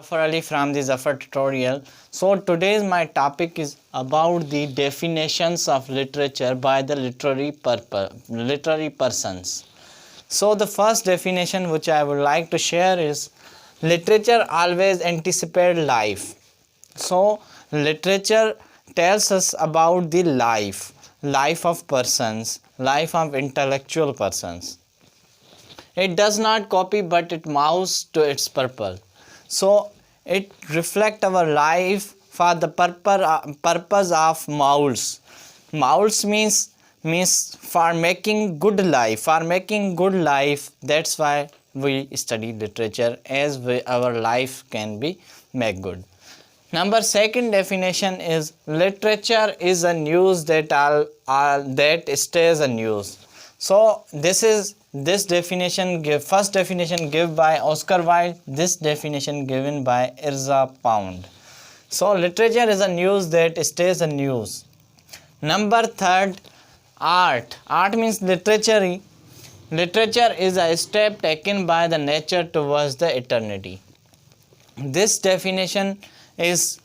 From the Zaffar tutorial. So today's my topic is about the definitions of literature by the literary persons. So the first definition which I would like to share is literature always anticipates life. So literature tells us about the life of persons, life of intellectual persons. It does not copy but it moves to its purpose. So it reflects our life for the purpose of molds. Molds means for making good life. For making good life, that's why we study literature, as our life can be made good. Number second definition is literature is a news that stays a news. So this definition first definition given by Oscar Wilde, this definition given by Irza Pound. So literature is a news that stays a news. Number third, art. Art means literature. Literature is a step taken by the nature towards the eternity. This definition is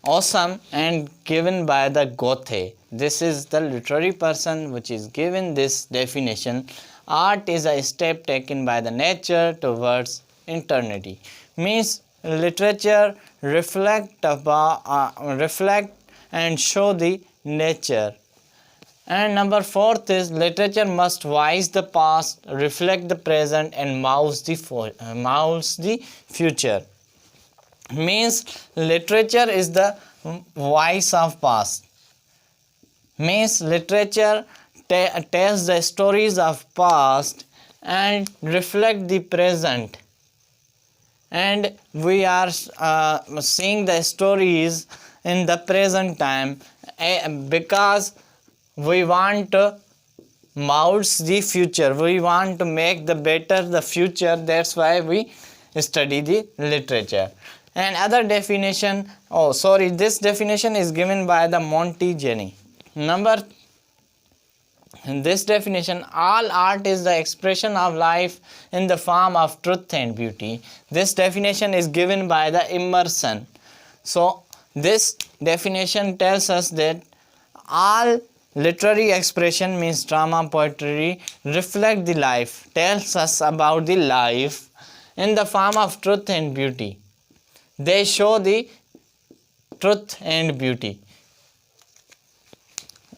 awesome and given by the Goethe. This is the literary person which is given this definition. Art is a step taken by the nature towards eternity. Means literature reflect and show the nature. And number fourth is literature must voice the past, reflect the present, and mouse the future. Means literature is the voice of past. Means literature tells the stories of past and reflect the present, and we are seeing the stories in the present time because we want to mold the future, we want to make the better the future. That's why we study the literature. And other definition, this definition is given by the Montaigne. In this definition, all art is the expression of life in the form of truth and beauty. This definition is given by the Emerson. So this definition tells us that all literary expression means drama, poetry reflect the life, tells us about the life in the form of truth and beauty. They show the truth and beauty.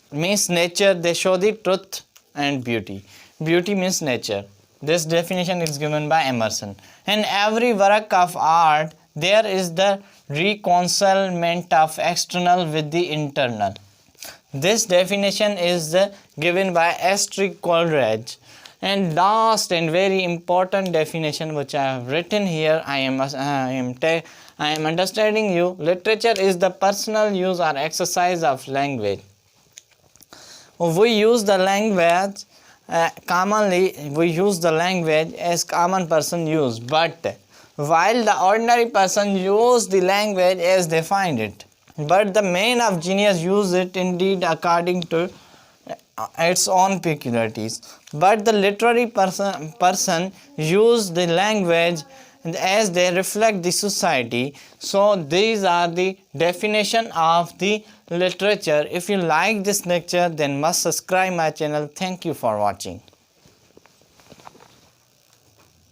Means nature, they show the truth and beauty. Beauty means nature. This definition is given by Emerson. In every work of art, there is the reconciliation of external with the internal. This definition is given by Astrid Coleridge. And last and very important definition which I have written here, I am understanding you. Literature is the personal use or exercise of language. We use the language commonly. We use the language as common person use, but while the ordinary person use the language as they find it, but the man of genius use it indeed according to its own peculiarities. But the literary person use the language as they reflect the society. So these are the definition of the literature. If you like this lecture, then must subscribe my channel. Thank you for watching.